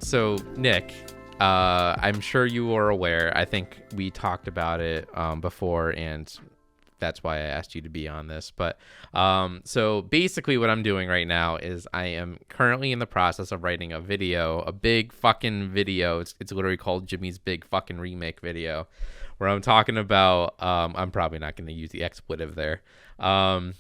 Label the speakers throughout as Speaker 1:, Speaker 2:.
Speaker 1: So Nick, I'm sure you are aware. I think we talked about it before, and that's why I asked you to be on this. But so basically, what I'm doing right now is I am currently in the process of writing a video, a big fucking video. It's literally called Jimmy's Big Fucking Remake Video, where I'm talking about. I'm probably not going to use the expletive there. Um,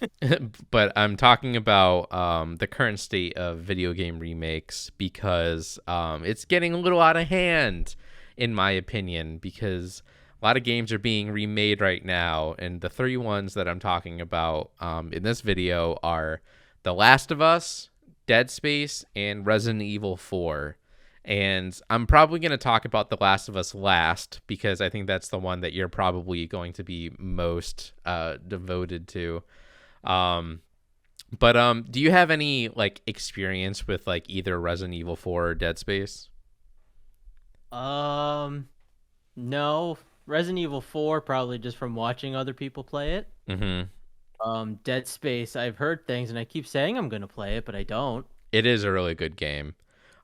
Speaker 1: but I'm talking about the current state of video game remakes because it's getting a little out of hand, in my opinion, because a lot of games are being remade right now, and the three ones that I'm talking about in this video are The Last of Us, Dead Space, and Resident Evil 4. And I'm probably going to talk about The Last of Us last because I think that's the one that you're probably going to be most devoted to. But do you have any like experience with like either Resident Evil 4 or Dead Space?
Speaker 2: No. Resident Evil 4, probably just from watching other people play it.
Speaker 1: Mm-hmm.
Speaker 2: Dead Space, I've heard things and I keep saying I'm gonna play it, but I don't.
Speaker 1: It is a really good game.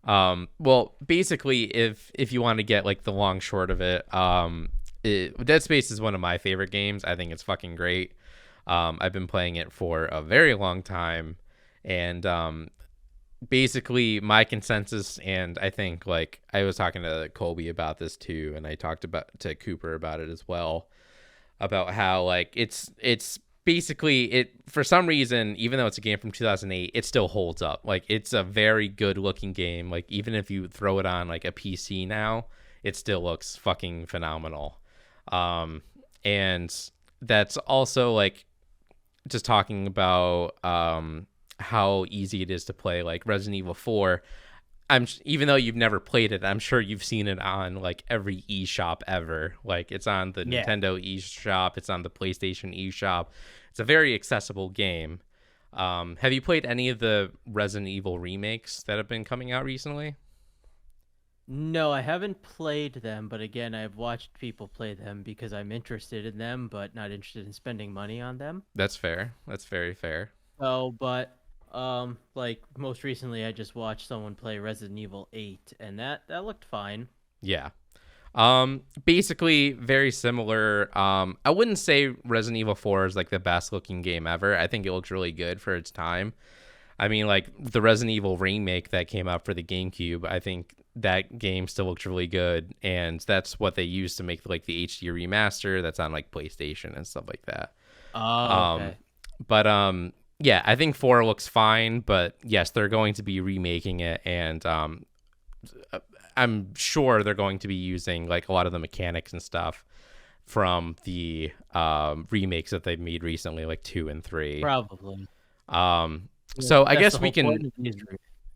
Speaker 1: Well, basically, if you want to get like the long short of it, Dead Space is one of my favorite games. I think it's fucking great. I've been playing it for a very long time, and basically my consensus, and I think like I was talking to Colby about this too, and I talked about to Cooper about it as well, about how like it's basically it for some reason, even though it's a game from 2008, it still holds up. Like it's a very good looking game. Like even if you throw it on like a PC now, it still looks fucking phenomenal. And that's also like just talking about how easy it is to play like Resident Evil 4. Even though you've never played it, I'm sure you've seen it on like every eShop ever. Like it's on the
Speaker 2: Yeah.
Speaker 1: Nintendo eShop, it's on the PlayStation eShop. It's a very accessible game. Have you played any of the Resident Evil remakes that have been coming out recently?
Speaker 2: No, I haven't played them, but again, I've watched people play them because I'm interested in them, but not interested in spending money on them.
Speaker 1: That's fair. That's very fair.
Speaker 2: Like most recently I just watched someone play Resident Evil 8 and that looked fine.
Speaker 1: Yeah. Basically very similar. I wouldn't say Resident Evil 4 is like the best looking game ever. I think it looks really good for its time. I mean, like the Resident Evil remake that came out for the GameCube, I think that game still looks really good, and that's what they used to make like the HD remaster that's on like PlayStation and stuff like that.
Speaker 2: Oh,
Speaker 1: Um,
Speaker 2: okay.
Speaker 1: but yeah, I think 4 looks fine, but yes, they're going to be remaking it, and I'm sure they're going to be using like a lot of the mechanics and stuff from the remakes that they've made recently, like 2 and 3.
Speaker 2: Probably.
Speaker 1: Um,
Speaker 2: Yeah,
Speaker 1: so I
Speaker 2: that's the
Speaker 1: guess we
Speaker 2: whole
Speaker 1: can,
Speaker 2: point of these.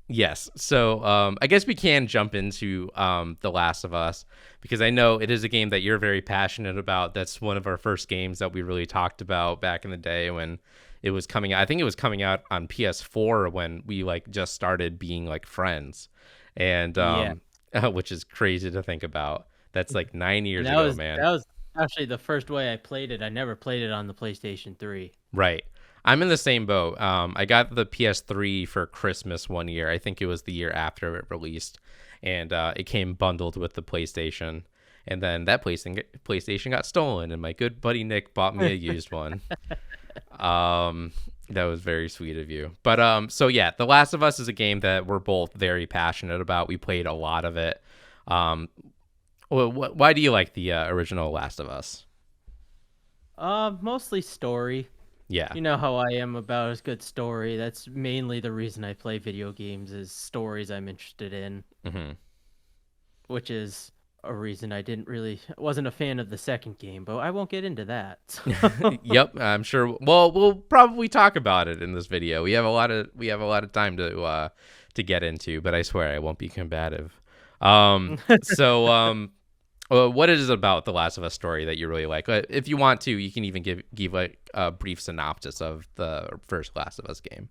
Speaker 1: yes. So I guess we can jump into The Last of Us because I know it is a game that you're very passionate about. That's one of our first games that we really talked about back in the day when it was coming out. I think it was coming out on PS4 when we like just started being like friends, and
Speaker 2: Yeah.
Speaker 1: which is crazy to think about. That's like 9 years
Speaker 2: And
Speaker 1: ago, man.
Speaker 2: that was actually the first way I played it. I never played it on the PlayStation 3.
Speaker 1: Right. I'm in the same boat. I got the PS3 for Christmas one year. I think it was the year after it released, and it came bundled with the PlayStation. And then that PlayStation got stolen, and my good buddy Nick bought me a used one. That was very sweet of you. But so yeah, The Last of Us is a game that we're both very passionate about. We played a lot of it. Um, why do you like the original Last of Us?
Speaker 2: Mostly story.
Speaker 1: Yeah.
Speaker 2: You know how I am about a good story. That's mainly the reason I play video games is stories I'm interested in,
Speaker 1: Hmm.
Speaker 2: which is a reason I didn't really wasn't a fan of the second game, but I won't get into that.
Speaker 1: Yep, I'm sure. Well, we'll probably talk about it in this video. We have a lot of time to get into, but I swear I won't be combative. So what is it about the Last of Us story that you really like? If you want to, you can even give like a brief synopsis of the first Last of Us game.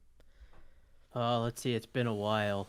Speaker 2: Let's see, it's been a while.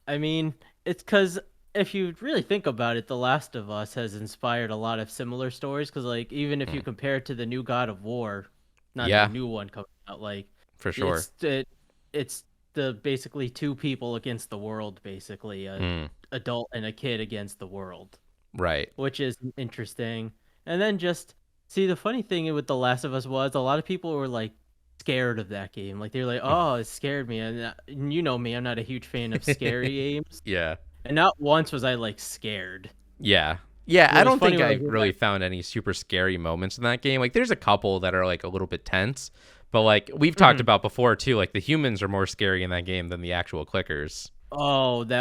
Speaker 2: I mean, it's because if you really think about it, The Last of Us has inspired a lot of similar stories. Because, like, even if you
Speaker 1: Mm.
Speaker 2: compare it to the new God of War, not the
Speaker 1: Yeah,
Speaker 2: new one coming out, like,
Speaker 1: for sure.
Speaker 2: it's it, it's the basically two people against the world, basically a
Speaker 1: Mm,
Speaker 2: adult and a kid against the world,
Speaker 1: right.
Speaker 2: which is interesting. And then just see the funny thing with The Last of Us was a lot of people were like scared of that game. Like they're like, "Oh, it scared me." And you know me, I'm not a huge fan of scary games.
Speaker 1: Yeah.
Speaker 2: And not once was I like scared.
Speaker 1: Yeah. Yeah,
Speaker 2: It
Speaker 1: I
Speaker 2: was
Speaker 1: don't
Speaker 2: funny
Speaker 1: think
Speaker 2: when I
Speaker 1: I
Speaker 2: hear
Speaker 1: really
Speaker 2: that.
Speaker 1: found any super scary moments in that game. Like there's a couple that are like a little bit tense, but like we've talked
Speaker 2: Mhm.
Speaker 1: about before too, like the humans are more scary in that game than the actual clickers.
Speaker 2: Oh, the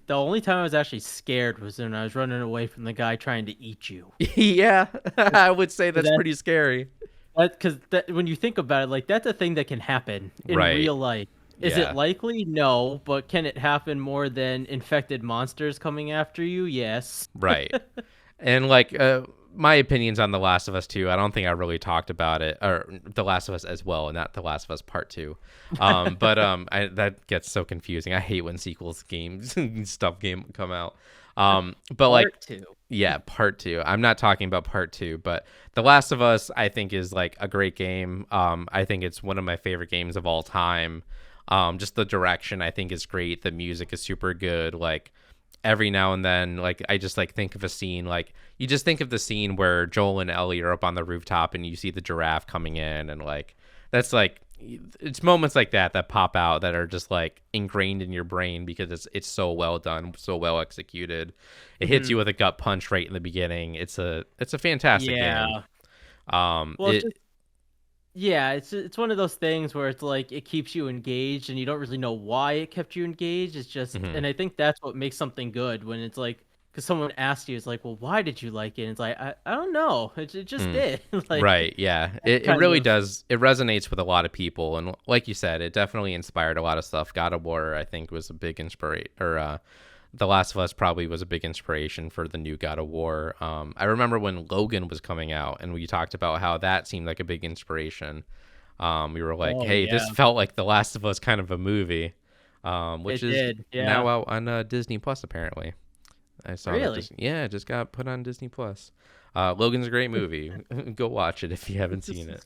Speaker 2: only time I was actually scared was when I was running away from the guy trying to eat you.
Speaker 1: Yeah. I would say that's
Speaker 2: That
Speaker 1: pretty scary.
Speaker 2: because that when you think about it, like that's a thing that can happen in
Speaker 1: Right.
Speaker 2: real life. Is it
Speaker 1: Yeah.
Speaker 2: likely? No, but can it happen more than infected monsters coming after you? Yes.
Speaker 1: Right. And like my opinions on The Last of Us 2, I don't think I really talked about it, or The Last of Us as well, and not The Last of Us Part 2. That gets so confusing. I hate when sequels games stuff game come out. But like
Speaker 2: Part two.
Speaker 1: yeah, Part 2. I'm not talking about Part 2, but The Last of Us I think is like a great game. I think it's one of my favorite games of all time. Just the direction I think is great. The music is super good. Like every now and then, like I just like think of a scene, like you just think of the scene where Joel and Ellie are up on the rooftop and you see the giraffe coming in, and like that's like it's moments like that that pop out that are just like ingrained in your brain because it's so well done, so well executed. It hits
Speaker 2: Hmm.
Speaker 1: you with a gut punch right in the beginning. It's a fantastic game.
Speaker 2: Yeah. Well,
Speaker 1: It
Speaker 2: just yeah, it's one of those things where it's like it keeps you engaged and you don't really know why it kept you engaged. It's just,
Speaker 1: mhm.
Speaker 2: and I think that's what makes something good when it's like, because someone asks you, it's like, well, why did you like it? And it's like, I don't know, it just
Speaker 1: Mm.
Speaker 2: did, like
Speaker 1: Right, yeah.
Speaker 2: that
Speaker 1: It
Speaker 2: kind
Speaker 1: really
Speaker 2: of.
Speaker 1: does. It resonates with a lot of people, and like you said, it definitely inspired a lot of stuff. God of War, I think, was a big inspiration, or The Last of Us probably was a big inspiration for the new God of War. I remember when Logan was coming out, and we talked about how that seemed like a big inspiration. We were like,
Speaker 2: Oh
Speaker 1: "Hey, this
Speaker 2: yeah,
Speaker 1: felt like The Last of Us kind of a movie," which
Speaker 2: it
Speaker 1: is
Speaker 2: did.
Speaker 1: now
Speaker 2: Yeah,
Speaker 1: out on Disney Plus apparently. I saw that
Speaker 2: really.
Speaker 1: just yeah, it just got put on Disney Plus. Logan's a great movie. Go watch it if you haven't seen it.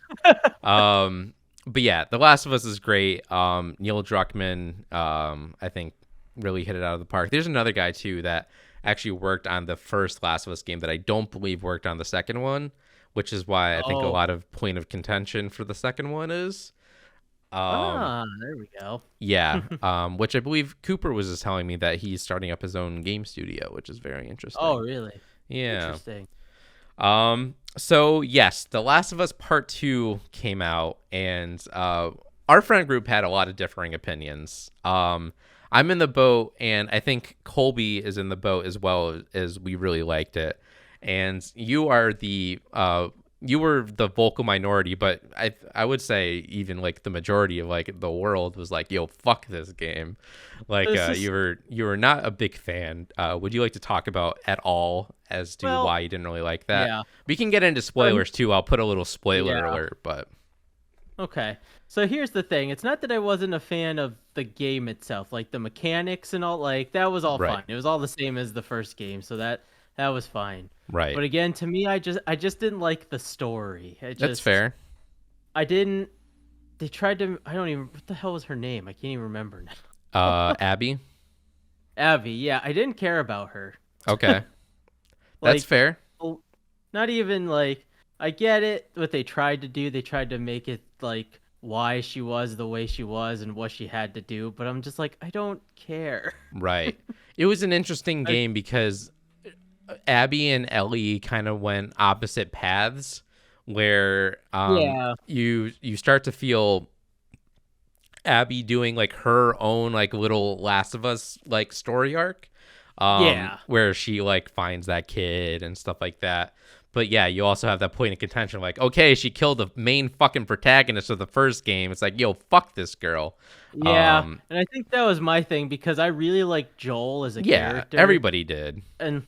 Speaker 1: Um, but yeah, The Last of Us is great. Neil Druckmann, I think, really hit it out of the park. There's another guy too that actually worked on the first Last of Us game that I don't believe worked on the second one, which is why I think a
Speaker 2: Oh,
Speaker 1: lot of point of contention for the second one is. Um,
Speaker 2: there we go.
Speaker 1: yeah, which I believe Cooper was just telling me that he's starting up his own game studio, which is very
Speaker 2: Oh,
Speaker 1: interesting.
Speaker 2: really?
Speaker 1: Yeah.
Speaker 2: Interesting.
Speaker 1: So yes, The Last of Us Part 2 came out, and our friend group had a lot of differing opinions. I'm in the boat, and I think Colby is in the boat as well, as we really liked it. And you were the vocal minority, but I would say even like the majority of like the world was like, yo, fuck this game. Like
Speaker 2: This is
Speaker 1: you were not a big fan. Would you like to talk about at all as to
Speaker 2: well,
Speaker 1: why you didn't really like that?
Speaker 2: yeah.
Speaker 1: We can get into
Speaker 2: So
Speaker 1: spoilers too. I'll put a little spoiler
Speaker 2: yeah.
Speaker 1: alert, but
Speaker 2: Okay. So here's the thing. It's not that I wasn't a fan of the game itself, like the mechanics and all, like that was all
Speaker 1: right,
Speaker 2: fine. It was all the same as the first game, so that was fine.
Speaker 1: right.
Speaker 2: But again, to me, I just didn't like the story.
Speaker 1: That's fair.
Speaker 2: I didn't they tried to I don't even what the hell was her name? I can't even remember now.
Speaker 1: Abby.
Speaker 2: Abby, yeah, I didn't care about her.
Speaker 1: Okay, that's
Speaker 2: Like
Speaker 1: fair.
Speaker 2: well, not even like I get it what they tried to do. They tried to make it like why she was the way she was and what she had to do, but I'm just like I don't care.
Speaker 1: Right. It was an interesting
Speaker 2: I,
Speaker 1: game because Abby and Ellie kind of went opposite paths where
Speaker 2: yeah.
Speaker 1: you start to feel Abby doing like her own like little Last of Us like story arc
Speaker 2: Yeah.
Speaker 1: where she like finds that kid and stuff like that. But yeah, you also have that point of contention like okay, she killed the main fucking protagonist of the first game. It's like, yo, fuck this girl.
Speaker 2: Yeah.
Speaker 1: Um
Speaker 2: And I think that was my thing because I really like Joel as a
Speaker 1: yeah,
Speaker 2: character.
Speaker 1: everybody did.
Speaker 2: And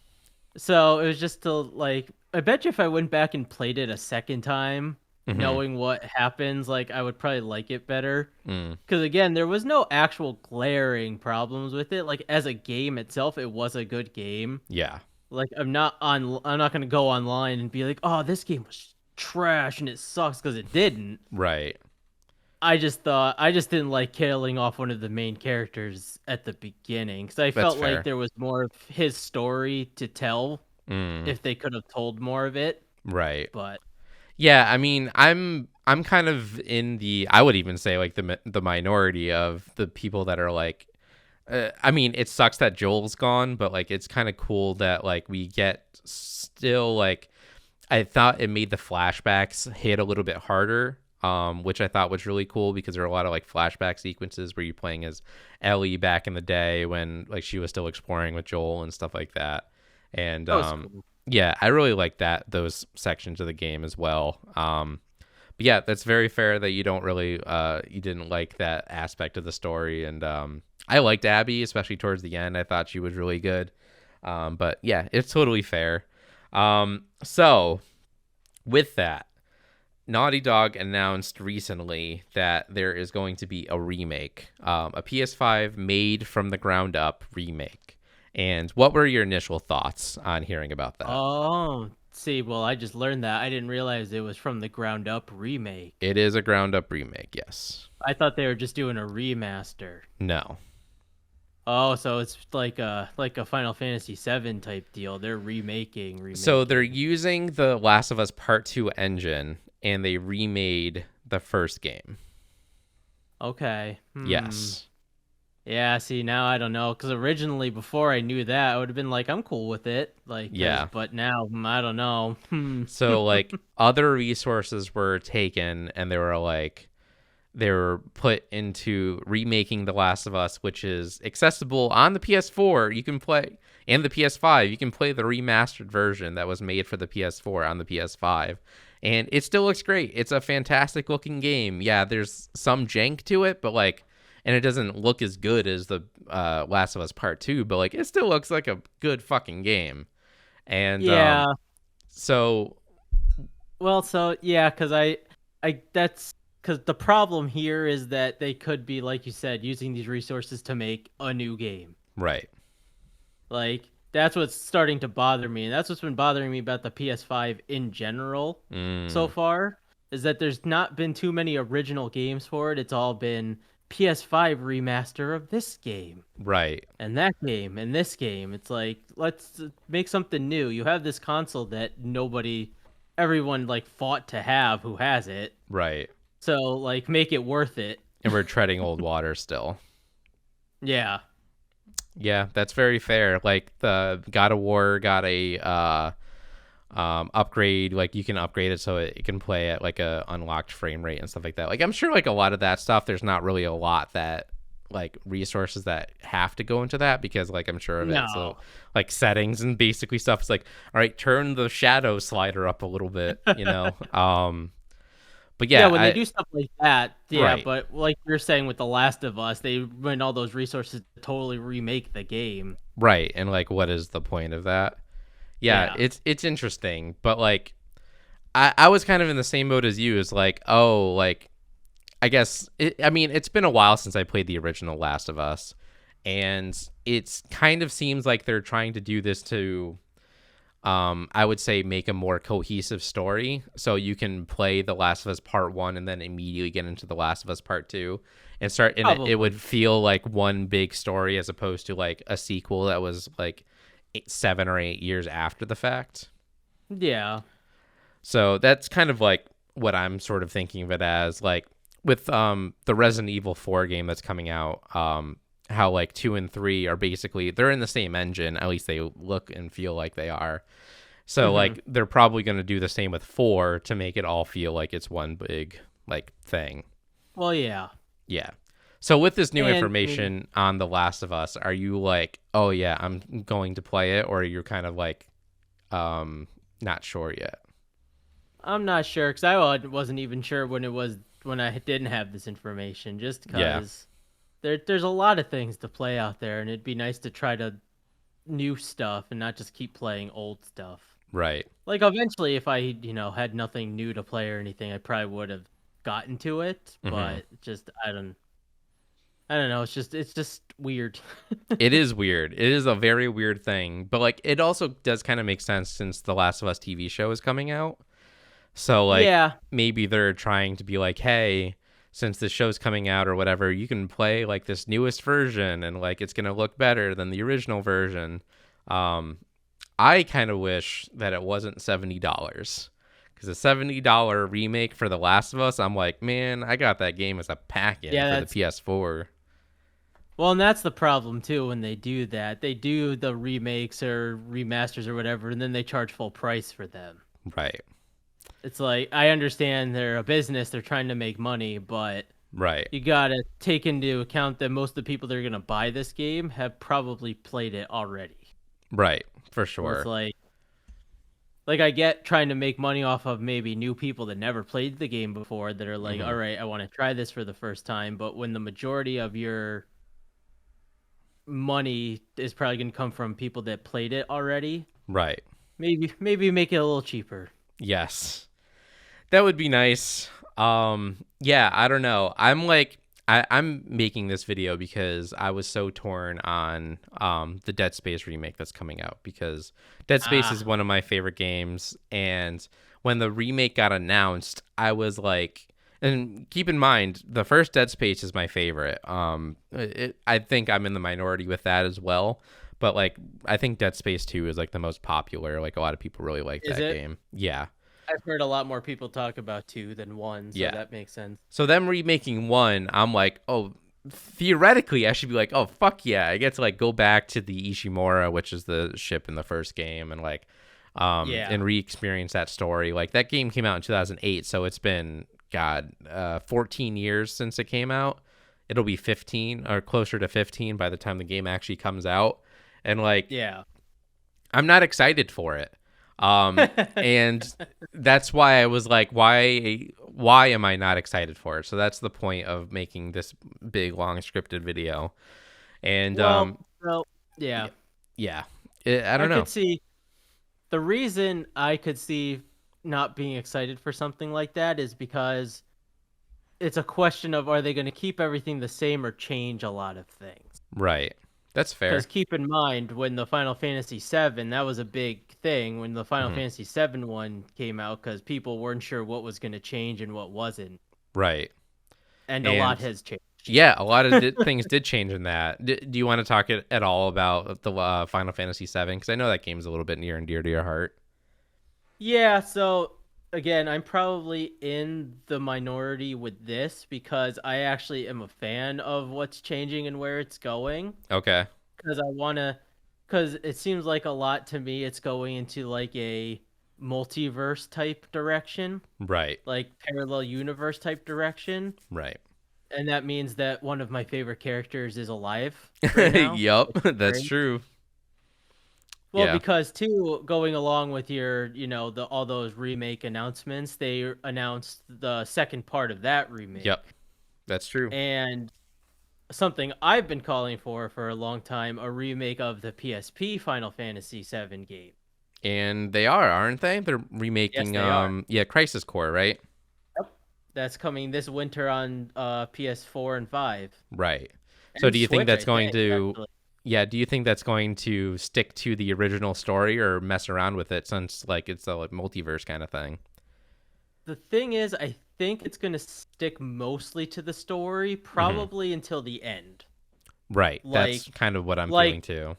Speaker 2: so it was just to like I bet you if I went back and played it a second time,
Speaker 1: Mhm.
Speaker 2: knowing what happens, like I would probably like it better.
Speaker 1: Mm,
Speaker 2: Because again, there was no actual glaring problems with it. Like as a game itself, it was a good game.
Speaker 1: yeah.
Speaker 2: Like I'm not gonna go online and be like, oh, this game was trash and it sucks because it didn't.
Speaker 1: Right.
Speaker 2: I just didn't like killing off one of the main characters at the beginning because I
Speaker 1: That's
Speaker 2: felt like
Speaker 1: fair.
Speaker 2: there was more of his story to tell
Speaker 1: Mm,
Speaker 2: if they could have told more of it.
Speaker 1: right.
Speaker 2: But
Speaker 1: Yeah, I mean, I'm kind of in the, I would even say like the minority of the people that are like, I mean, it sucks that Joel's gone, but like it's kind of cool that like we get still like, I thought it made the flashbacks hit a little bit harder, which I thought was really cool because there are a lot of like flashback sequences where you're playing as Ellie back in the day when like she was still exploring with Joel and stuff like that. And
Speaker 2: that was cool.
Speaker 1: yeah, I really like that those sections of the game as well. But yeah, that's very fair that you don't really you didn't like that aspect of the story, and I liked Abby, especially towards the end. I thought she was really good. But yeah, it's totally fair. So with that, Naughty Dog announced recently that there is going to be a remake, a PS5 made from the ground up remake. And what were your initial thoughts on hearing about that?
Speaker 2: Oh, see, well, I just learned that. I didn't realize it was from the ground up remake.
Speaker 1: It is a ground up remake, yes.
Speaker 2: I thought they were just doing a remaster.
Speaker 1: No.
Speaker 2: Oh, so it's like a Final Fantasy VII type deal. They're
Speaker 1: So they're
Speaker 2: remaking.
Speaker 1: using the Last of Us Part 2 engine and they remade the first game.
Speaker 2: Okay. Hmm.
Speaker 1: Yes.
Speaker 2: Yeah, see, now I don't know, because originally, before I knew that, I would have been like, I'm cool with it, like,
Speaker 1: Yeah.
Speaker 2: but now, I don't know. Hmm.
Speaker 1: So like other resources were taken and they were put into remaking The Last of Us, which is accessible on the PS4. You can play, and the PS5. You can play the remastered version that was made for the PS4 on the PS5. And it still looks great. It's a fantastic looking game. Yeah, there's some jank to it, but like, and it doesn't look as good as the Last of Us Part 2, but like, it still looks like a good fucking game. And
Speaker 2: Yeah,
Speaker 1: so,
Speaker 2: well, so, yeah, because that's, because the problem here is that they could be, like you said, using these resources to make a new game.
Speaker 1: right.
Speaker 2: Like, that's what's starting to bother me, and that's what's been bothering me about the PS5 in general so
Speaker 1: Mm,
Speaker 2: far, is that there's not been too many original games for it. It's all been PS5 remaster of this game
Speaker 1: right.
Speaker 2: and that game and this game. It's like, let's make something new. You have this console that everyone like fought to have who has it.
Speaker 1: Right.
Speaker 2: So like make it worth it.
Speaker 1: And we're treading old water still.
Speaker 2: Yeah.
Speaker 1: Yeah, that's very fair. Like the God of War got a upgrade, like you can upgrade it so it can play at like a unlocked frame rate and stuff like that. Like I'm sure like a lot of that stuff there's not really a lot that like resources that have to go into that because like I'm sure of it. So
Speaker 2: No.
Speaker 1: like settings and basically stuff it's like all right, turn the shadow slider up a little bit, you know. But
Speaker 2: Yeah,
Speaker 1: yeah,
Speaker 2: when they
Speaker 1: I
Speaker 2: do stuff like that, yeah,
Speaker 1: right.
Speaker 2: but like you're saying with The Last of Us, they went all those resources to totally remake the game.
Speaker 1: Right. And like what is the point of that? Yeah,
Speaker 2: Yeah.
Speaker 1: it's interesting, but like I was kind of in the same mode as you. Is like, oh, like I guess I mean it's been a while since I played the original Last of Us, and it's kind of seems like they're trying to do this to, I would say make a more cohesive story, so you can play the Last of Us Part One and then immediately get into the Last of Us Part Two, and start, and it would
Speaker 2: Probably.
Speaker 1: feel like one big story as opposed to like a sequel that was like 7 or 8 years after the fact.
Speaker 2: Yeah.
Speaker 1: So that's kind of like what I'm sort of thinking of it as, like with the Resident Evil 4 game that's coming out, how like 2 and 3 are basically they're in the same engine, at least they look and feel like they are. So
Speaker 2: Hmm.
Speaker 1: like they're probably going to do the same with 4 to make it all feel like it's one big like thing.
Speaker 2: Well, yeah.
Speaker 1: Yeah. So with this new
Speaker 2: And I mean,
Speaker 1: information on The Last of Us, are you like, "Oh yeah, I'm going to play it," or you're kind of like not sure yet?
Speaker 2: I'm not sure because wasn't even sure when it was when I didn't have this information, just
Speaker 1: Yeah.
Speaker 2: because there's a lot of things to play out there, and it'd be nice to try to new stuff and not just keep playing old stuff.
Speaker 1: Right.
Speaker 2: Like eventually, if I had nothing new to play or anything, I probably would have gotten to it.
Speaker 1: Mhm.
Speaker 2: But just I don't know. It's just weird.
Speaker 1: It is weird. It is a very weird thing, but like it also does kind of make sense since the Last of Us TV show is coming out. So like
Speaker 2: Yeah.
Speaker 1: maybe they're trying to be like, "Hey, since the show's coming out or whatever, you can play like this newest version and like it's gonna look better than the original version. Um, I kind of wish that it wasn't $70 because a $70 remake for The Last of Us, I'm like, man, I got that game as a pack-in
Speaker 2: Yeah,
Speaker 1: for the
Speaker 2: that's
Speaker 1: PS4.
Speaker 2: well, and that's the problem too when they do that. They do the remakes or remasters or whatever, and then they charge full price for them.
Speaker 1: Right,
Speaker 2: It's like I understand they're a business, they're trying to make money, but
Speaker 1: right,
Speaker 2: you gotta take into account that most of the people that are gonna buy this game have probably played it already.
Speaker 1: right, for
Speaker 2: So it's
Speaker 1: sure.
Speaker 2: like I get trying to make money off of maybe new people that never played the game before that are like,
Speaker 1: Hmm.
Speaker 2: all right, I want to try this for the first time. But when the majority of your money is probably going to come from people that played it already,
Speaker 1: Right.
Speaker 2: maybe make it a little cheaper.
Speaker 1: Yes. That would be nice. Yeah, I don't know. I'm making this video because I was so torn on the Dead Space remake that's coming out because Dead Space is
Speaker 2: Ah,
Speaker 1: one of my favorite games, and when the remake got announced, I was like, and keep in mind the first Dead Space is my favorite. I think I'm in the minority with that as well, but like I think Dead Space 2 is like the most popular. Like a lot of people really like
Speaker 2: is
Speaker 1: that
Speaker 2: it?
Speaker 1: game. Yeah.
Speaker 2: I've heard a lot more people talk about two than one, so
Speaker 1: Yeah.
Speaker 2: that makes sense.
Speaker 1: So them remaking one, I'm like, oh, theoretically, I should be like, oh, fuck yeah, I get to like go back to the Ishimura, which is the ship in the first game, and like,
Speaker 2: Yeah.
Speaker 1: and re-experience that story. Like that game came out in 2008, so it's been 14 years since it came out. It'll be 15 or closer to 15 by the time the game actually comes out, and like,
Speaker 2: Yeah.
Speaker 1: I'm not excited for it. And that's why I was like, why am I not excited for it? So that's the point of making this big long scripted video. And
Speaker 2: Well, yeah.
Speaker 1: yeah, I
Speaker 2: I
Speaker 1: don't
Speaker 2: could
Speaker 1: know.
Speaker 2: see the reason I could see not being excited for something like that is because it's a question of are they going to keep everything the same or change a lot of things?
Speaker 1: Right. That's
Speaker 2: Because
Speaker 1: fair.
Speaker 2: keep in mind, when the Final Fantasy VII, that was a big thing when the Final
Speaker 1: Hmm.
Speaker 2: Fantasy VII one came out because people weren't sure what was going to change and what wasn't.
Speaker 1: Right.
Speaker 2: And a lot
Speaker 1: And
Speaker 2: has changed.
Speaker 1: yeah, a lot of things did change in that. Do you want to talk at all about the Final Fantasy VII? Because I know that game's a little bit near and dear to your heart.
Speaker 2: Yeah, so again, I'm probably in the minority with this because I actually am a fan of what's changing and where it's going.
Speaker 1: Okay.
Speaker 2: Because I want to, because it seems like a lot to me, it's going into like a multiverse type direction,
Speaker 1: Right.
Speaker 2: like parallel universe type direction.
Speaker 1: Right.
Speaker 2: And that means that one of my favorite characters is alive right now.
Speaker 1: Yup.
Speaker 2: Which is
Speaker 1: That's
Speaker 2: great.
Speaker 1: true.
Speaker 2: Well,
Speaker 1: Yeah.
Speaker 2: because too, going along with your, the all those remake announcements, they announced the second part of that remake.
Speaker 1: Yep. That's true.
Speaker 2: And something I've been calling for a long time, a remake of the PSP Final Fantasy VII game.
Speaker 1: And they are, aren't they? They're
Speaker 2: Yes,
Speaker 1: remaking
Speaker 2: they are.
Speaker 1: yeah, Crisis Core, right?
Speaker 2: Yep. That's coming this winter on PS4 and 5
Speaker 1: Right. So
Speaker 2: and
Speaker 1: do you think
Speaker 2: Switch,
Speaker 1: that's
Speaker 2: I
Speaker 1: going
Speaker 2: think,
Speaker 1: to
Speaker 2: actually.
Speaker 1: yeah, do you think that's going to stick to the original story or mess around with it since like it's a like, multiverse kind of thing?
Speaker 2: The thing is, I think it's going to stick mostly to the story,
Speaker 1: Hmm.
Speaker 2: probably until the end.
Speaker 1: Right.
Speaker 2: Like
Speaker 1: That's kind of what I'm
Speaker 2: like
Speaker 1: feeling too.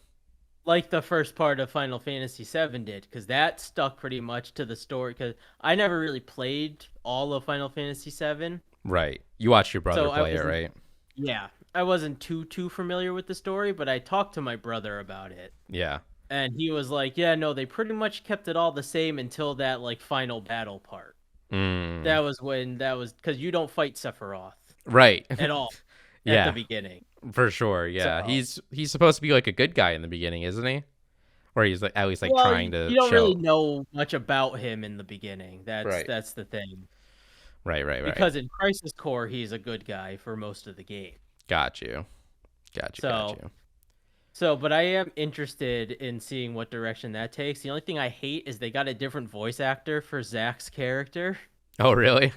Speaker 2: like the first part of Final Fantasy VII did, because that stuck pretty much to the story. Because I never really played all of Final Fantasy VII,
Speaker 1: Right. You watched your brother
Speaker 2: so I
Speaker 1: play it,
Speaker 2: wasn't.
Speaker 1: right?
Speaker 2: Yeah, I wasn't too familiar with the story, but I talked to my brother about it,
Speaker 1: Yeah.
Speaker 2: and he was like, "Yeah, no, they pretty much kept it all the same until that like final battle part.
Speaker 1: Mm.
Speaker 2: That was when that was because you don't fight Sephiroth
Speaker 1: Right.
Speaker 2: at all at the
Speaker 1: Yeah,
Speaker 2: beginning,
Speaker 1: for sure. Yeah.
Speaker 2: so."
Speaker 1: He's supposed to be like a good guy in the beginning, isn't he? Or he's like at least like
Speaker 2: Well,
Speaker 1: trying
Speaker 2: you
Speaker 1: to
Speaker 2: don't really
Speaker 1: show.
Speaker 2: know much about him in the beginning. That's
Speaker 1: Right.
Speaker 2: that's the thing.
Speaker 1: Right, right, right.
Speaker 2: Because in Crisis Core, he's a good guy for most of the game.
Speaker 1: Got you. Got you. Got
Speaker 2: So,
Speaker 1: you.
Speaker 2: but I am interested in seeing what direction that takes. The only thing I hate is they got a different voice actor for Zack's character.
Speaker 1: Oh, really?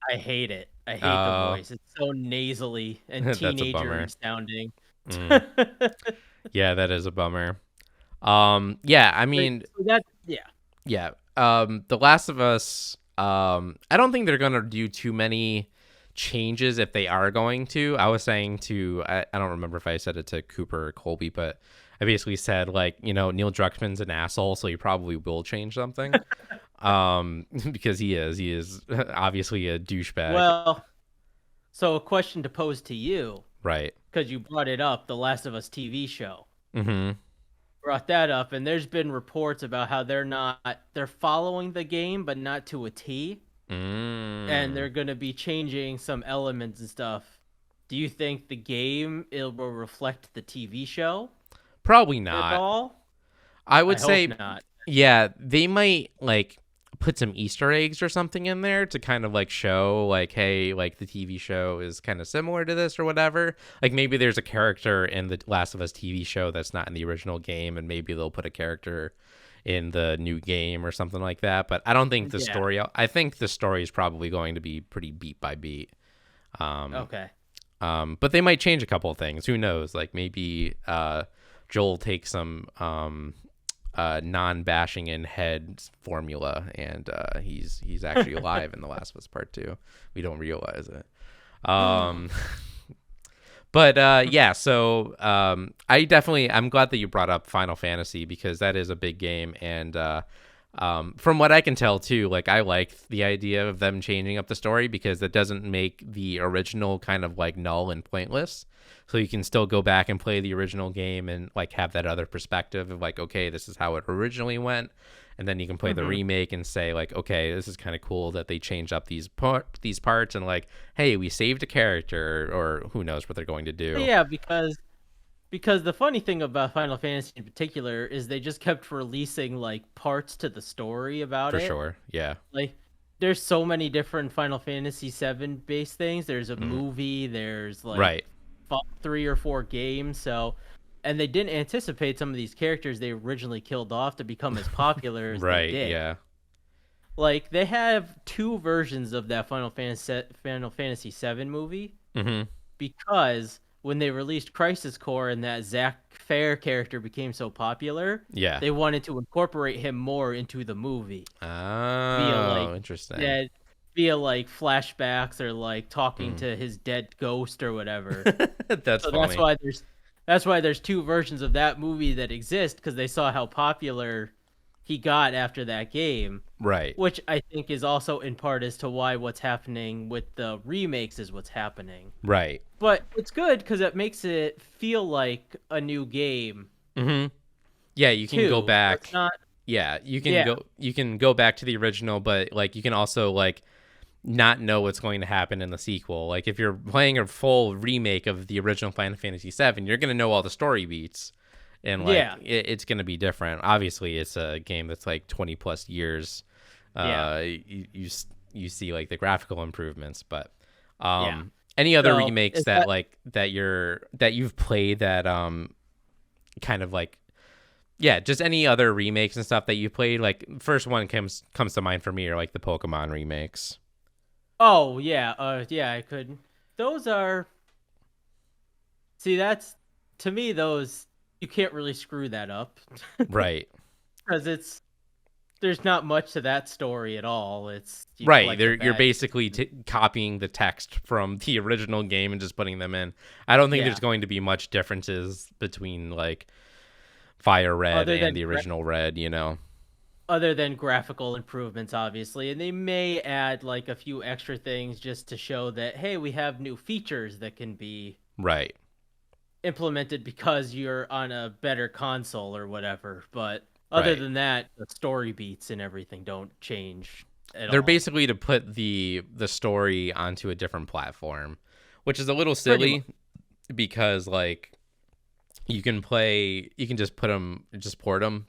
Speaker 2: I hate it. I hate the
Speaker 1: Oh,
Speaker 2: voice. It's so nasally and
Speaker 1: that's a
Speaker 2: teenagery
Speaker 1: bummer.
Speaker 2: sounding.
Speaker 1: Mm. Yeah, that is a bummer. Yeah, I mean,
Speaker 2: So that, yeah.
Speaker 1: yeah. The Last of Us. I don't think they're gonna do changes if they are going to. I was saying to I don't remember if I said it to Cooper or Colby, but I basically said like, Neil Druckmann's an asshole, so he probably will change something. Because he is obviously a douchebag.
Speaker 2: Well, so a question to pose to you,
Speaker 1: Right.
Speaker 2: because you brought it up, the Last of Us TV show.
Speaker 1: Mm-hmm.
Speaker 2: Brought that up, and there's been reports about how they're following the game, but not to a T, and
Speaker 1: Mm.
Speaker 2: they're going to be changing some elements and stuff. Do you think the game it will reflect the TV show
Speaker 1: Probably
Speaker 2: at
Speaker 1: not.
Speaker 2: all?
Speaker 1: I
Speaker 2: I
Speaker 1: would
Speaker 2: hope
Speaker 1: say,
Speaker 2: not.
Speaker 1: yeah, they might like put some Easter eggs or something in there to kind of like show like, hey, like the TV show is kind of similar to this or whatever. Like maybe there's a character in the Last of Us TV show that's not in the original game, and maybe they'll put a character in the new game or something like that. But I don't think the
Speaker 2: Yeah.
Speaker 1: story. I think the story is probably going to be pretty beat by beat. Um,
Speaker 2: Okay.
Speaker 1: but they might change a couple of things. Who knows? Like maybe Joel takes some non-bashing in head formula, and he's actually alive in The Last of Us Part Two. We don't realize it. Um, but yeah, so I'm glad that you brought up Final Fantasy because that is a big game, and from what I can tell too, like I like the idea of them changing up the story because that doesn't make the original kind of like null and pointless. So you can still go back and play the original game and like have that other perspective of like, okay, this is how it originally went, and then you can play the
Speaker 2: Hmm.
Speaker 1: remake and say like, okay, this is kind of cool that they changed up these parts, and like, hey, we saved a character, or who knows what they're going to do.
Speaker 2: Yeah, because the funny thing about Final Fantasy in particular is they just kept releasing like parts to the story about
Speaker 1: For
Speaker 2: it.
Speaker 1: sure, yeah.
Speaker 2: Like there's so many different Final Fantasy 7 based things. There's a
Speaker 1: Mm.
Speaker 2: movie, there's like
Speaker 1: Right.
Speaker 2: 3 or 4 games, so and they didn't anticipate some of these characters they originally killed off to become as popular as they
Speaker 1: Right,
Speaker 2: did.
Speaker 1: yeah.
Speaker 2: Like they have two versions of that Final Fantasy 7 movie
Speaker 1: Mm-hmm.
Speaker 2: because when they released Crisis Core and that Zack Fair character became so popular,
Speaker 1: Yeah.
Speaker 2: they wanted to incorporate him more into the movie via like
Speaker 1: Oh, interesting.
Speaker 2: yeah, via like flashbacks or like talking
Speaker 1: Mm.
Speaker 2: to his dead ghost or whatever.
Speaker 1: That's
Speaker 2: So
Speaker 1: funny.
Speaker 2: that's why there's two versions of that movie that exist because they saw how popular he got after that game,
Speaker 1: Right.
Speaker 2: which I think is also in part as to why what's happening with the remakes is what's happening.
Speaker 1: Right.
Speaker 2: But it's good because it makes it feel like a new game
Speaker 1: Mm-hmm. Yeah, you can go
Speaker 2: too. So it's
Speaker 1: back.
Speaker 2: not.
Speaker 1: Yeah,
Speaker 2: Yeah,
Speaker 1: you can go back to the original, but like you can also like not know what's going to happen in the sequel. Like if you're playing a full remake of the original Final Fantasy VII, you're gonna know all the story beats, and like
Speaker 2: yeah,
Speaker 1: it's gonna be different. Obviously, it's a game that's like 20 plus years.
Speaker 2: yeah,
Speaker 1: You see like the graphical improvements, but
Speaker 2: yeah.
Speaker 1: any other
Speaker 2: So
Speaker 1: remakes
Speaker 2: is
Speaker 1: that
Speaker 2: that
Speaker 1: like that you've played that kind of like yeah, just any other remakes and stuff that you played. Like first one comes to mind for me are like the Pokemon remakes.
Speaker 2: Oh yeah, yeah, I could. Those are see that's to me those you can't really screw that up
Speaker 1: Right.
Speaker 2: because it's there's not much to that story at all. It's you
Speaker 1: Right.
Speaker 2: collect a
Speaker 1: You're
Speaker 2: badge.
Speaker 1: basically copying the text from the original game and just putting them in. I don't think
Speaker 2: Yeah.
Speaker 1: there's going to be much differences between like Fire Red
Speaker 2: Other
Speaker 1: and
Speaker 2: than
Speaker 1: the original Red, you know.
Speaker 2: other than graphical improvements, obviously, and they may add like a few extra things just to show that hey, we have new features that can be
Speaker 1: Right.
Speaker 2: implemented because you're on a better console or whatever. But other
Speaker 1: Right.
Speaker 2: than that, the story beats and everything don't change at
Speaker 1: They're
Speaker 2: all.
Speaker 1: basically to put the story onto a different platform, which is a little
Speaker 2: Pretty much.
Speaker 1: silly because like you can just port them,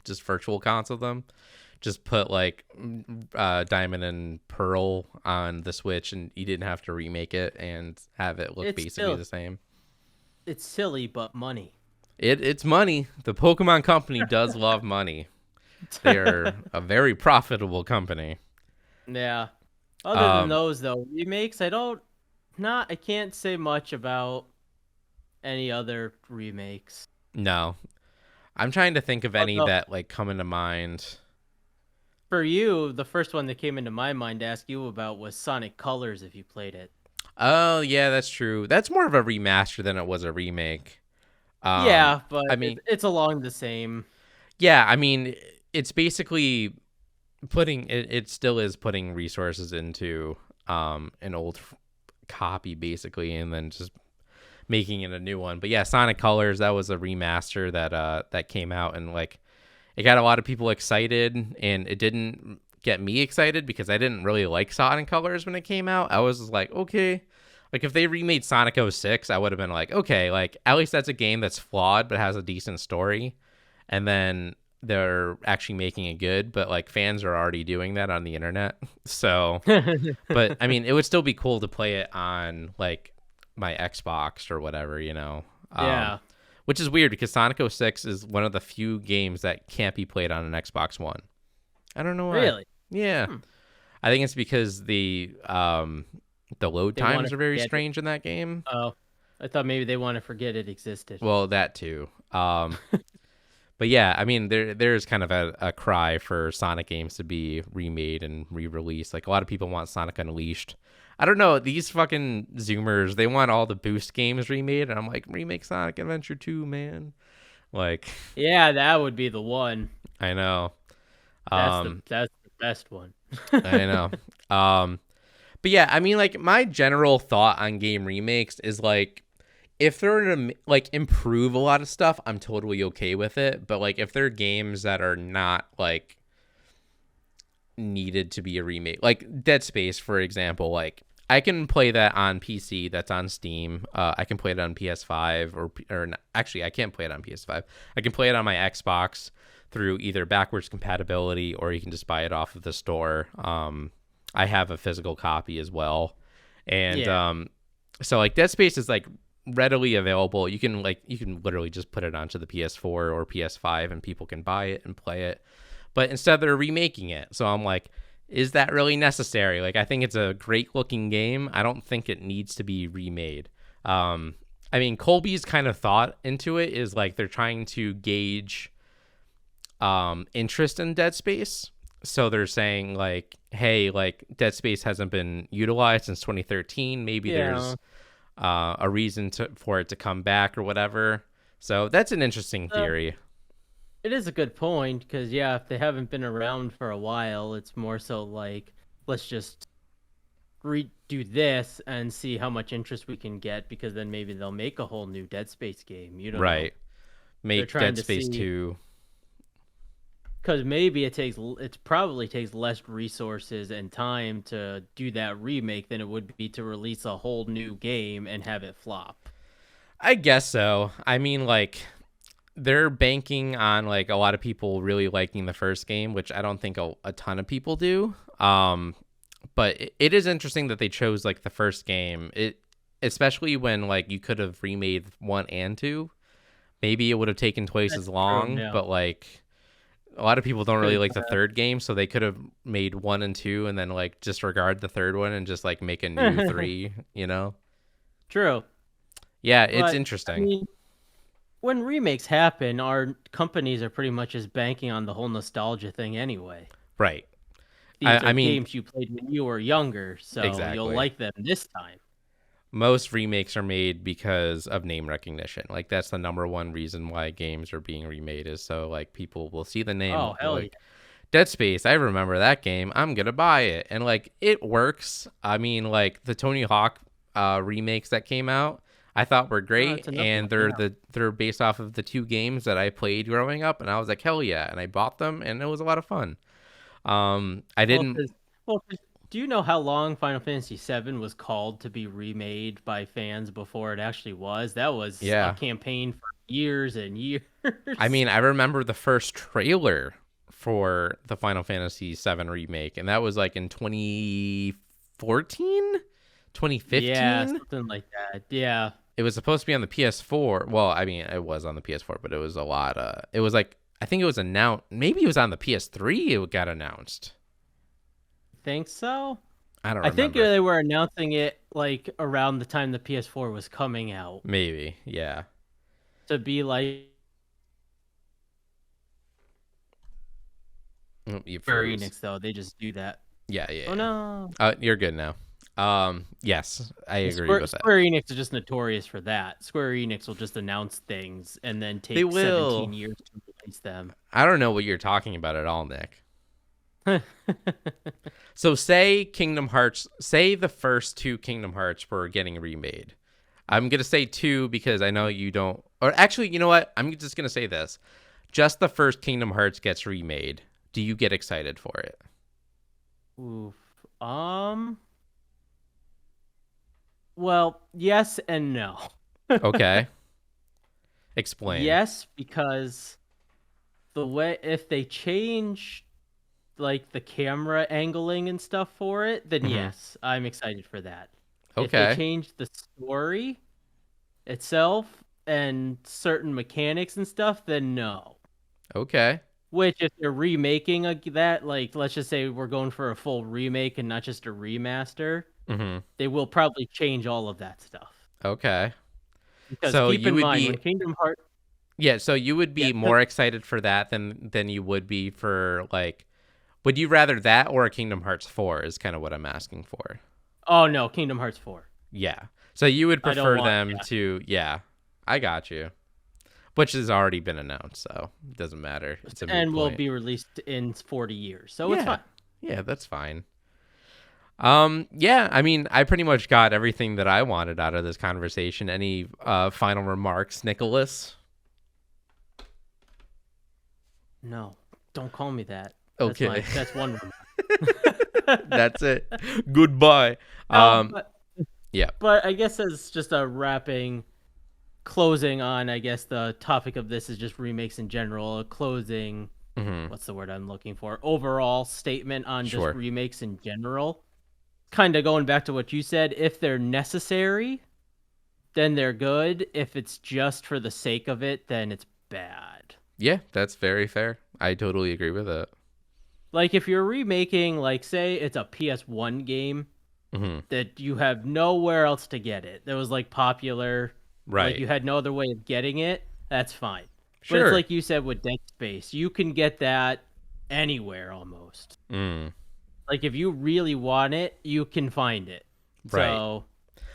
Speaker 1: just virtual console them, just put like Diamond and Pearl on the Switch, and you didn't have to remake it and have it look
Speaker 2: It's
Speaker 1: basically
Speaker 2: still
Speaker 1: the same.
Speaker 2: it's silly, but money.
Speaker 1: It's money. The Pokemon company does love money. They're a very profitable company.
Speaker 2: Yeah. Other than
Speaker 1: Um,
Speaker 2: those though, remakes, I can't say much about any other remakes.
Speaker 1: no, I'm trying to think of any
Speaker 2: Although
Speaker 1: that like come into mind.
Speaker 2: for you, the first one that came into my mind to ask you about was Sonic Colors if you played it.
Speaker 1: Oh yeah, that's true. That's more of a remaster than it was a remake.
Speaker 2: Yeah, but
Speaker 1: I mean,
Speaker 2: it's along the same.
Speaker 1: yeah, I mean, it's basically putting it. It still is putting resources into an old copy basically, and then just making it a new one. But yeah, Sonic Colors, that was a remaster that came out, and like it got a lot of people excited, and it didn't get me excited because I didn't really like Sonic Colors when it came out. I was like, okay, like if they remade Sonic 06, I would have been like, okay, like at least that's a game that's flawed but has a decent story. And then they're actually making it good, but like fans are already doing that on the internet. So, but I mean, it would still be cool to play it on like my Xbox or whatever, you know.
Speaker 2: Yeah,
Speaker 1: Which is weird because Sonic 06 is one of the few games that can't be played on an Xbox One. I don't know why.
Speaker 2: really.
Speaker 1: Yeah.
Speaker 2: Hmm.
Speaker 1: I think it's because the load
Speaker 2: They want to
Speaker 1: times are very
Speaker 2: forget it.
Speaker 1: strange in that game.
Speaker 2: Oh, I thought maybe they want to forget it existed.
Speaker 1: Well, that too. But yeah, I mean, there's kind of a cry for Sonic games to be remade and re-released. Like a lot of people want Sonic Unleashed. I don't know, these fucking Zoomers, they want all the Boost games remade, and I'm like, remake Sonic Adventure 2, man. Like,
Speaker 2: Yeah, that would be the one.
Speaker 1: I know.
Speaker 2: That's the
Speaker 1: Um,
Speaker 2: that's the best one.
Speaker 1: I know. But yeah, I mean, like my general thought on game remakes is like if they're gonna like improve a lot of stuff, I'm totally okay with it. But like if they're games that are not like needed to be a remake, like Dead Space, for example, like I can play that on PC. That's on Steam. I can play it on PS5 actually I can't play it on PS5. I can play it on my Xbox through either backwards compatibility or you can just buy it off of the store. I have a physical copy as well, and
Speaker 2: Yeah.
Speaker 1: so like Dead Space is like readily available. You can literally just put it onto the PS4 or PS5 and people can buy it and play it. But instead they're remaking it. So I'm like, is that really necessary? Like I think it's a great looking game. I don't think it needs to be remade. I mean, Colby's kind of thought into it is like they're trying to gauge interest in Dead Space. So they're saying like, hey, like Dead Space hasn't been utilized since 2013. Maybe
Speaker 2: Yeah.
Speaker 1: there's a reason for it to come back or whatever. So that's an interesting
Speaker 2: Uh,
Speaker 1: theory.
Speaker 2: it is a good point because yeah, if they haven't been around for a while, it's more so like let's just redo this and see how much interest we can get because then maybe they'll make a whole new Dead Space game. You don't know.
Speaker 1: Right.
Speaker 2: They're
Speaker 1: Make
Speaker 2: trying
Speaker 1: Dead
Speaker 2: to
Speaker 1: Space
Speaker 2: see
Speaker 1: 2.
Speaker 2: because maybe it probably takes less resources and time to do that remake than it would be to release a whole new game and have it flop.
Speaker 1: I guess so. I mean, like, they're banking on, like, a lot of people really liking the first game, which I don't think a ton of people do. But it is interesting that they chose, like, the first game. Especially when, like, you could have remade 1 and 2. Maybe it would have taken twice as
Speaker 2: That's true.
Speaker 1: long,
Speaker 2: Yeah,
Speaker 1: but, like, a lot of people don't
Speaker 2: could
Speaker 1: really
Speaker 2: have
Speaker 1: like the
Speaker 2: done that.
Speaker 1: third game, so they could have made 1 and 2 and then like disregard the third one and just like make a new 3, you know?
Speaker 2: True,
Speaker 1: Yeah, it's
Speaker 2: but I
Speaker 1: interesting.
Speaker 2: mean, when remakes happen, our companies are pretty much just banking on the whole nostalgia thing anyway.
Speaker 1: Right.
Speaker 2: These
Speaker 1: I
Speaker 2: are
Speaker 1: mean,
Speaker 2: games you played when you were younger, so you'll
Speaker 1: exactly.
Speaker 2: like them this time.
Speaker 1: Most remakes are made because of name recognition. Like that's the number one reason why games are being remade is so like people will see the name,
Speaker 2: Oh,
Speaker 1: they're
Speaker 2: hell yeah.
Speaker 1: like Dead Space, I remember that game. I'm gonna buy it. And like it works. I mean, like the Tony Hawk remakes that came out, I thought were
Speaker 2: Oh,
Speaker 1: great.
Speaker 2: it's another
Speaker 1: And
Speaker 2: one. Yeah.
Speaker 1: they're based off of the two games that I played growing up, and I was like, hell yeah. And I bought them and it was a lot of fun. I
Speaker 2: Well,
Speaker 1: didn't
Speaker 2: well, 'cause do you know how long Final Fantasy VII was called to be remade by fans before it actually was? That was a
Speaker 1: yeah.
Speaker 2: campaign for years and years.
Speaker 1: I mean, I remember the first trailer for the Final Fantasy VII remake, and that was like in 2014,
Speaker 2: Yeah,
Speaker 1: 2015.
Speaker 2: something like that. Yeah.
Speaker 1: It was supposed to be on the PS4. Well, I mean, it was on the PS4, but it was a lot. It was like I think it was announced. Maybe it was on the PS3. It got announced.
Speaker 2: Think so?
Speaker 1: I don't
Speaker 2: I think
Speaker 1: remember.
Speaker 2: they were announcing it like around the time the PS4 was coming out
Speaker 1: Maybe, yeah.
Speaker 2: to be like
Speaker 1: Oh, you
Speaker 2: Square
Speaker 1: froze.
Speaker 2: Enix though. They just do that.
Speaker 1: Yeah, yeah,
Speaker 2: Oh
Speaker 1: yeah.
Speaker 2: no.
Speaker 1: You're good now. Yes, I
Speaker 2: And
Speaker 1: agree with that.
Speaker 2: Square Enix is just notorious for that. Square Enix will just announce things and then
Speaker 1: They
Speaker 2: take
Speaker 1: will.
Speaker 2: 17 years to release them.
Speaker 1: I don't know what you're talking about at all, Nick. So say the first two Kingdom Hearts were getting remade. I'm going to say two because I know you don't, or actually, you know what? I'm just going to say this. Just the first Kingdom Hearts gets remade. Do you get excited for it?
Speaker 2: Oof. Well, yes and no.
Speaker 1: Okay. Explain.
Speaker 2: Yes, because the way if they change like the camera angling and stuff for it, then
Speaker 1: Hmm.
Speaker 2: yes, I'm excited for that. If they
Speaker 1: Okay.
Speaker 2: change the story itself and certain mechanics and stuff, then no.
Speaker 1: Okay.
Speaker 2: Which, if they're remaking that, like let's just say we're going for a full remake and not just a remaster,
Speaker 1: Hmm.
Speaker 2: they will probably change all of that stuff.
Speaker 1: Okay.
Speaker 2: Because
Speaker 1: So
Speaker 2: keep
Speaker 1: you
Speaker 2: in
Speaker 1: would
Speaker 2: mind,
Speaker 1: be
Speaker 2: when Kingdom Hearts,
Speaker 1: Yeah, so you would
Speaker 2: yeah,
Speaker 1: be more excited for that than you would be for like would you rather that or a Kingdom Hearts 4 is kind of what I'm asking for.
Speaker 2: oh no, Kingdom Hearts 4.
Speaker 1: Yeah. So you would
Speaker 2: I don't
Speaker 1: prefer
Speaker 2: want,
Speaker 1: them to yeah. I got you. Which has already been announced, so it doesn't matter. It's a moot
Speaker 2: and will
Speaker 1: point.
Speaker 2: be released in 40 years, so it's
Speaker 1: Yeah.
Speaker 2: fine.
Speaker 1: Yeah, that's fine. Yeah, I mean, I pretty much got everything that I wanted out of this conversation. Any final remarks, Nicholas?
Speaker 2: No, don't call me that.
Speaker 1: Okay.
Speaker 2: That's one remark.
Speaker 1: That's it. Goodbye.
Speaker 2: No,
Speaker 1: Um yeah.
Speaker 2: but I guess as just a closing on, I guess the topic of this is just remakes in general. A closing,
Speaker 1: Mhm.
Speaker 2: what's the word I'm looking for? Overall statement on just
Speaker 1: Sure.
Speaker 2: remakes in general. Kind of going back to what you said, if they're necessary, then they're good. If it's just for the sake of it, then it's bad.
Speaker 1: Yeah, that's very fair. I totally agree with it.
Speaker 2: Like if you're remaking, like say it's a PS1 game
Speaker 1: Mhm.
Speaker 2: that you have nowhere else to get it. That was like popular, like
Speaker 1: Right.
Speaker 2: you had no other way of getting it, that's fine. But it's
Speaker 1: Sure.
Speaker 2: like you said with Dead Space, you can get that anywhere almost.
Speaker 1: Mm.
Speaker 2: Like if you really want it, you can find it.
Speaker 1: Right.
Speaker 2: So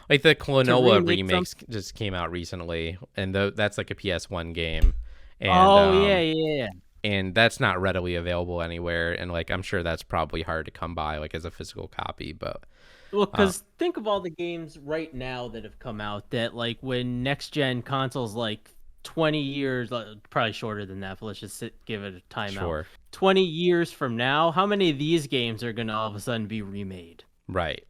Speaker 1: Like the
Speaker 2: to
Speaker 1: Klonoa
Speaker 2: remake some,
Speaker 1: remakes just came out recently, and that's like a PS1 game, and
Speaker 2: oh yeah, yeah, yeah.
Speaker 1: and that's not readily available anywhere. And like I'm sure that's probably hard to come by like as a physical copy. But
Speaker 2: Well,
Speaker 1: uh,
Speaker 2: because think of all the games right now that have come out that, like, when next gen consoles, like 20 years, probably shorter than that, but let's just give it a timeout.
Speaker 1: sure.
Speaker 2: 20 years from now, how many of these games are going to all of a sudden be remade?
Speaker 1: Right.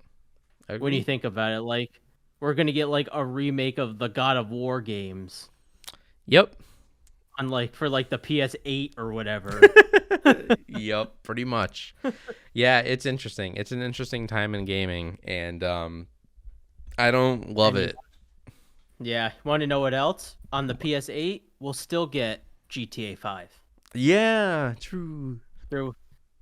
Speaker 2: When you
Speaker 1: Agree.
Speaker 2: think about it, like, we're going to get, like, a remake of the God of War games
Speaker 1: Yep.
Speaker 2: on, like, for, like, the PS8 or whatever.
Speaker 1: Yep. Pretty much. Yeah, it's interesting. It's an interesting time in gaming, and I don't love
Speaker 2: And you,
Speaker 1: it.
Speaker 2: yeah, want to know what else? On the PS8, we'll still get GTA 5.
Speaker 1: Yeah, true.
Speaker 2: There,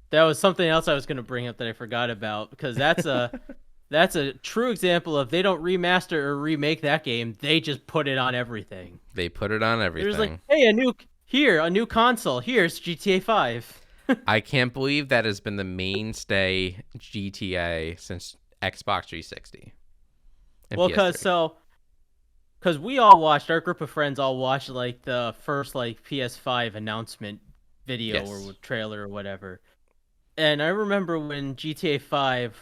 Speaker 2: that was something else I was going to bring up that I forgot about because that's a true example of they don't remaster or remake that game. They just put it on everything.
Speaker 1: They put it on
Speaker 2: There's like,
Speaker 1: everything.
Speaker 2: hey, a new console. Here's GTA 5.
Speaker 1: I can't believe that has been the mainstay GTA since Xbox 360 and
Speaker 2: Well,
Speaker 1: PS3.
Speaker 2: cuz we all watched, our group of friends all watched like the first like PS5 announcement video
Speaker 1: Yes.
Speaker 2: or trailer or whatever. And I remember when GTA 5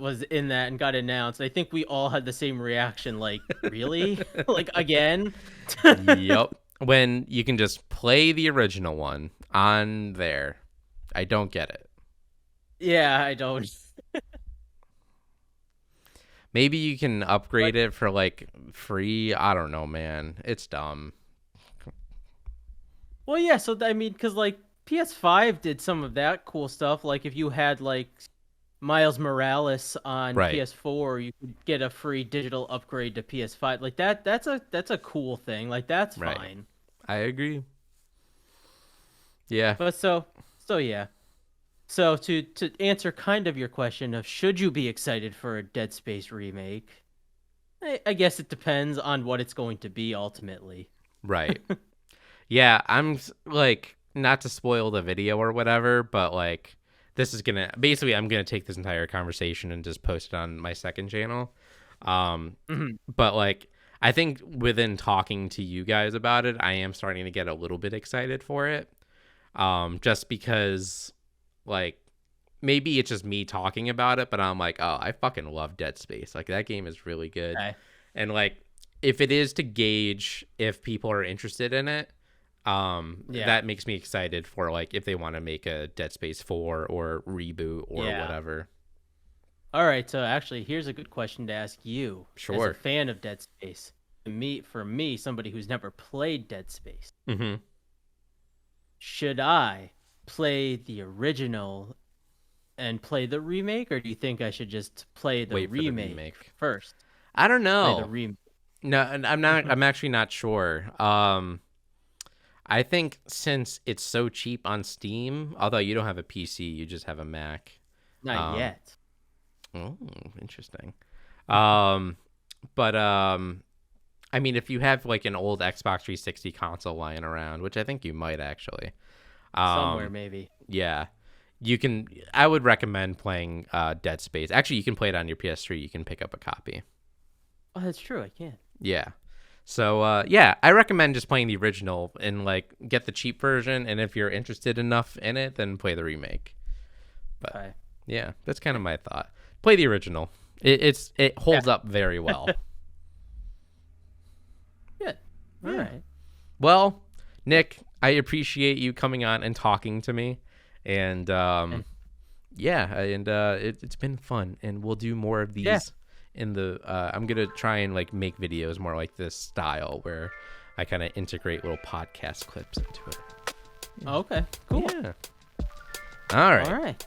Speaker 2: was in that and got announced, I think we all had the same reaction like, really? Like again?
Speaker 1: Yep. When you can just play the original one on there. I don't get it.
Speaker 2: Yeah, I don't.
Speaker 1: Maybe you can
Speaker 2: But
Speaker 1: upgrade it for like free. I don't know, man. It's dumb.
Speaker 2: well, yeah, so I mean cuz like PS5 did some of that cool stuff, like if you had like Miles Morales on
Speaker 1: Right.
Speaker 2: PS4, you could get a free digital upgrade to PS5. Like that's a cool thing. Like that's
Speaker 1: Right.
Speaker 2: fine.
Speaker 1: I agree. Yeah.
Speaker 2: But so yeah. So to answer kind of your question of should you be excited for a Dead Space remake, I guess it depends on what it's going to be ultimately.
Speaker 1: Right. Yeah, like not to spoil the video or whatever, but like this is gonna basically I'm gonna take this entire conversation and just post it on my second channel.
Speaker 2: Mhm.
Speaker 1: But like I think within talking to you guys about it, I am starting to get a little bit excited for it. Just because like maybe it's just me talking about it, but I'm like, oh, I fucking love Dead Space. Like that game is really good.
Speaker 2: Okay.
Speaker 1: And like if it is to gauge if people are interested in it,
Speaker 2: Yeah.
Speaker 1: that makes me excited for like if they want to make a Dead Space 4 or reboot or
Speaker 2: Yeah.
Speaker 1: whatever.
Speaker 2: All right. So actually, here's a good question to ask you as a
Speaker 1: Sure.
Speaker 2: fan of Dead Space. For me, somebody who's never played Dead Space,
Speaker 1: Mm-hmm.
Speaker 2: should I play the original and play the remake, or do you think I should just play the
Speaker 1: Wait for the
Speaker 2: remake
Speaker 1: remake.
Speaker 2: first?
Speaker 1: I don't
Speaker 2: Play the
Speaker 1: know.
Speaker 2: remake.
Speaker 1: No, and I'm not. I'm actually not sure. I think since it's so cheap on Steam, although you don't have a PC, you just have a Mac.
Speaker 2: Not
Speaker 1: Um,
Speaker 2: yet.
Speaker 1: oh, interesting. Um, but I mean, if you have like an old Xbox 360 console lying around, which I think you might actually,
Speaker 2: Somewhere
Speaker 1: um,
Speaker 2: maybe.
Speaker 1: yeah, you can. I would recommend playing Dead Space. Actually, you can play it on your PS3. You can pick up a copy.
Speaker 2: Oh, that's true. I can.
Speaker 1: Yeah. So yeah, I recommend just playing the original and like get the cheap version. And if you're interested enough in it, then play the remake. But
Speaker 2: Okay.
Speaker 1: yeah, that's kind of my thought. Play the original. It holds up very well.
Speaker 2: Good. All
Speaker 1: Yeah.
Speaker 2: right.
Speaker 1: Well, Nick, I appreciate you coming on and talking to me, and
Speaker 2: And
Speaker 1: yeah, and it's been fun, and we'll do more of
Speaker 2: yeah.
Speaker 1: these. In the I'm gonna try and like make videos more like this style where I kind of integrate little podcast clips into it.
Speaker 2: Okay. Cool.
Speaker 1: Yeah. All right.
Speaker 2: All right.